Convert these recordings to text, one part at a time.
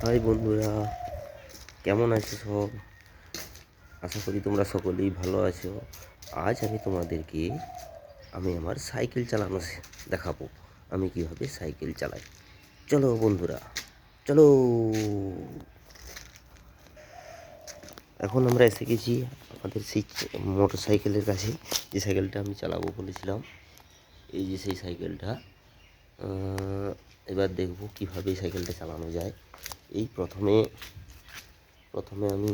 High বন্ধুরা, কেমন আছো সব? আশা করি তোমরা সকলেই ভালো আছো। আজ আমি তোমাদেরকে আমার সাইকেল চালানো দেখাবো। আমি কীভাবে সাইকেল চালাই। চলো বন্ধুরা, চলো। এখন আমরা এসে গেছি আমাদের সেই মোটর সাইকেলের কাছে, যে সাইকেলটা আমি চালাবো বলেছিলাম। এই যে সেই সাইকেলটা। এবার দেখবো কীভাবে এই সাইকেলটা চালানো যায়। এই প্রথমে আমি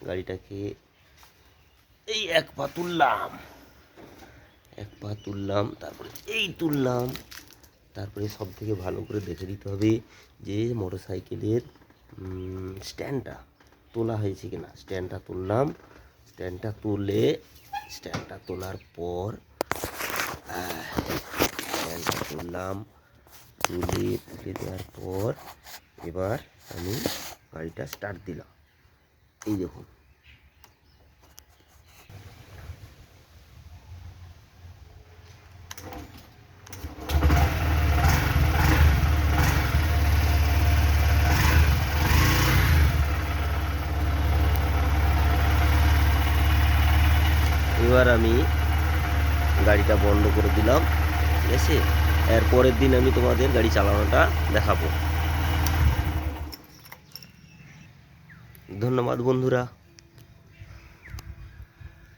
গাড়িটাকে এই এক পা তুললাম, তারপরে এই তুললাম। তারপরে সব থেকে ভালো করে দেখে দিতে হবে যে মোটর সাইকেলের স্ট্যান্ডটা তোলা হয়েছে কিনা। স্ট্যান্ডটা তোলার পর তুলে দেওয়ার পর এবার আমি গাড়িটা স্টার্ট দিলাম। এই দেখুন, এবার আমি গাড়িটা বন্ধ করে দিলাম। ঠিক আছে, এর পরের দিন আমি তোমাদের গাড়ি চালানোটা দেখাবো। ধন্যবাদ বন্ধুরা।